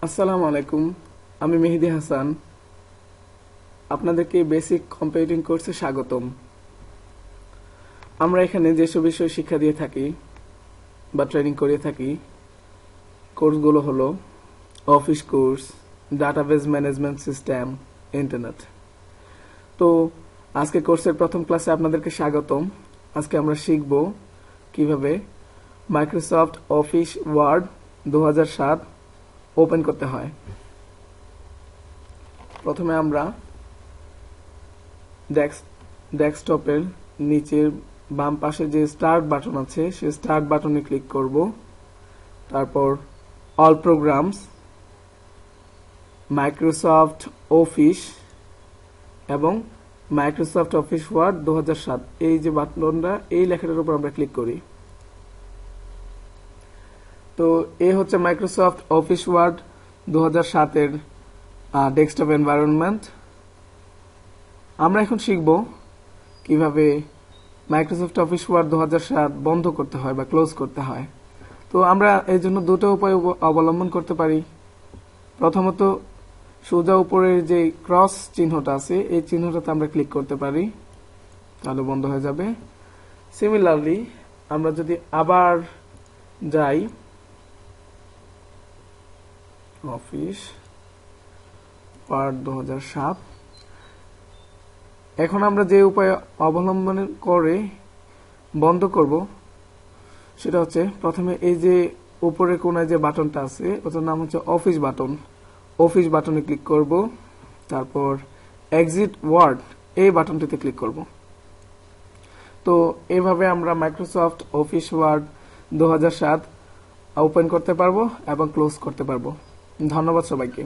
আসসালামু আলাইকুম, আমি মেহেদি হাসান। আপনাদেরকে বেসিক কম্পিউটিং কোর্সে স্বাগতম। আমরা এখানে যেসব বিষয় শিক্ষা দিয়ে থাকি বা ট্রেনিং করিয়ে থাকি, কোর্সগুলো হলো office course, database management system, internet. তো আজকে কোর্সের প্রথম ক্লাসে আপনাদেরকে স্বাগতম। আজকে আমরা শিখব কিভাবে মাইক্রোসফট অফিস ওয়ার্ড 2007 ওপেন করতে হয়। প্রথমে আমরা ডেস্কটপের নিচের বাম পাশে যে স্টার্ট বাটন আছে সেই স্টার্ট বাটনে ক্লিক করব। তারপর অল প্রোগ্রামস, মাইক্রোসফট অফিস এবং মাইক্রোসফট অফিস ওয়ার্ড 2007 এই যে বাটনটা, এই লেখাটার উপর আমরা ক্লিক করি। তো এই হচ্ছে মাইক্রোসফট অফিস ওয়ার্ড 2007 এর ডেস্কটপ এনভায়রনমেন্ট। আমরা এখন শিখব কিভাবে মাইক্রোসফট অফিস ওয়ার্ড 2007 বন্ধ করতে হয় বা ক্লোজ করতে হয়। তো আমরা এই জন্য দুটো উপায় অবলম্বন করতে পারি। প্রথমত, সোজা উপরের যে ক্রস চিহ্নটা আছে এই চিহ্নটাতে আমরা ক্লিক করতে পারি, তাহলে বন্ধ হয়ে যাবে। সিমিলারলি আমরা যদি আবার যাই অফিস ওয়ার্ড 2007, এখন আমরা যে উপায় অবলম্বন করে বন্ধ করব সেটা হচ্ছে, প্রথমে এই যে উপরে কোনায় যে বাটনটা আছে ওটার নাম হচ্ছে অফিস বাটন। অফিস বাটনে ক্লিক করব, তারপর এক্সিট ওয়ার্ড এই বাটনটিতে ক্লিক করব। তো এইভাবে আমরা মাইক্রোসফট অফিস ওয়ার্ড 2007 ওপেন করতে পারবো এবং ক্লোজ করতে পারবো। ধন্যবাদ সবাইকে।